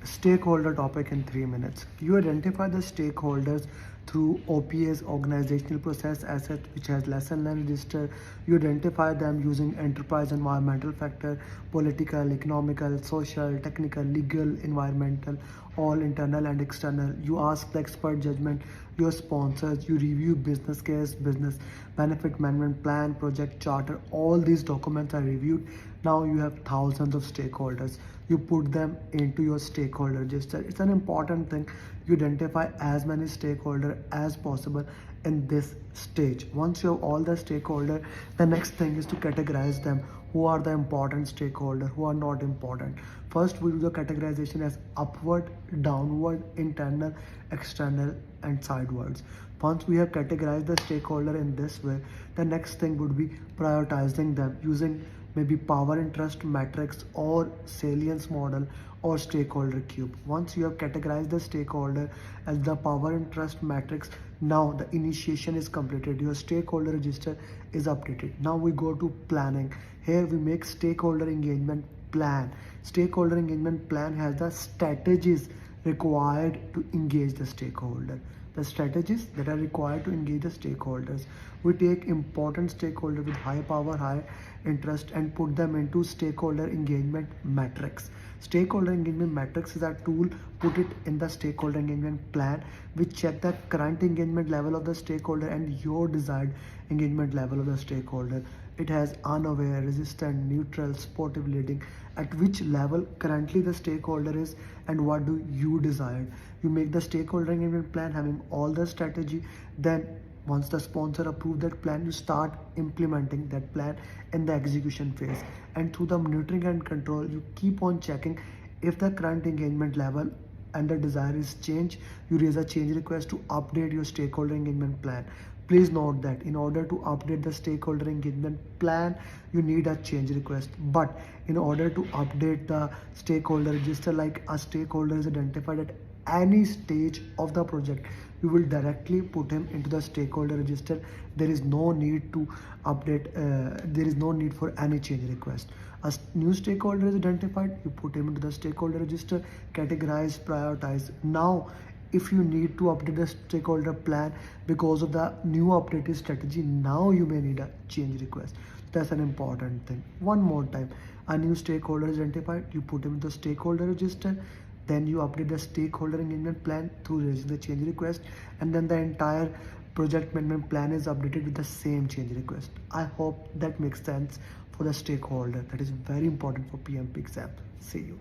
Stakeholder topic in 3 minutes. You identify the stakeholders through OPS, organizational process asset, which has lesson learned register. You identify them using enterprise environmental factor, political, economical, social, technical, legal, environmental, all internal and external. You ask the expert judgment, your sponsors, you review business case, business benefit management plan, project charter. All these documents are reviewed. Now you have thousands of stakeholders. You put them into your stakeholder register. It's an important thing. You identify as many stakeholders as possible in this stage. Once you have all the stakeholder, the next thing is to categorize them. Who are the important stakeholders, who are not important. First we do the categorization as upward, downward, internal, external and sidewards. Once we have categorized the stakeholder in this way, the next thing would be prioritizing them using maybe power interest matrix or salience model or stakeholder cube. Once you have categorized the stakeholder as the power interest matrix, now the initiation is completed, your stakeholder register is updated. Now we go to planning. Here we make stakeholder engagement plan. Stakeholder engagement plan has the strategies required to engage the stakeholder. The strategies that are required to engage the stakeholders. We take important stakeholders with high power, high interest and put them into stakeholder engagement matrix. Stakeholder engagement matrix is a tool, put it in the stakeholder engagement plan, which check the current engagement level of the stakeholder and your desired engagement level of the stakeholder. It has unaware, resistant, neutral, supportive, leading, at which level currently the stakeholder is and what do you desire. You make the stakeholder engagement plan having all the strategy. Then once the sponsor approve that plan, you start implementing that plan in the execution phase. And through the monitoring and control, you keep on checking if the current engagement level and the desire is change. You raise a change request to update your stakeholder engagement plan. Please note that in order to update the stakeholder engagement plan, you need a change request. But in order to update the stakeholder register, like a stakeholder is identified at any stage of the project, you will directly put him into the stakeholder register. There is no need to update, there is no need for any change request. A new stakeholder is identified, you put him into the stakeholder register, categorize, prioritize. Now if you need to update the stakeholder plan because of the new updated strategy, now you may need a change request. That's an important thing. One more time, a new stakeholder is identified, you put him in the stakeholder register, then you update the stakeholder engagement plan through raising the change request, and then the entire project management plan is updated with the same change request. I hope that makes sense for the stakeholder. That is very important for PMP exam. See you.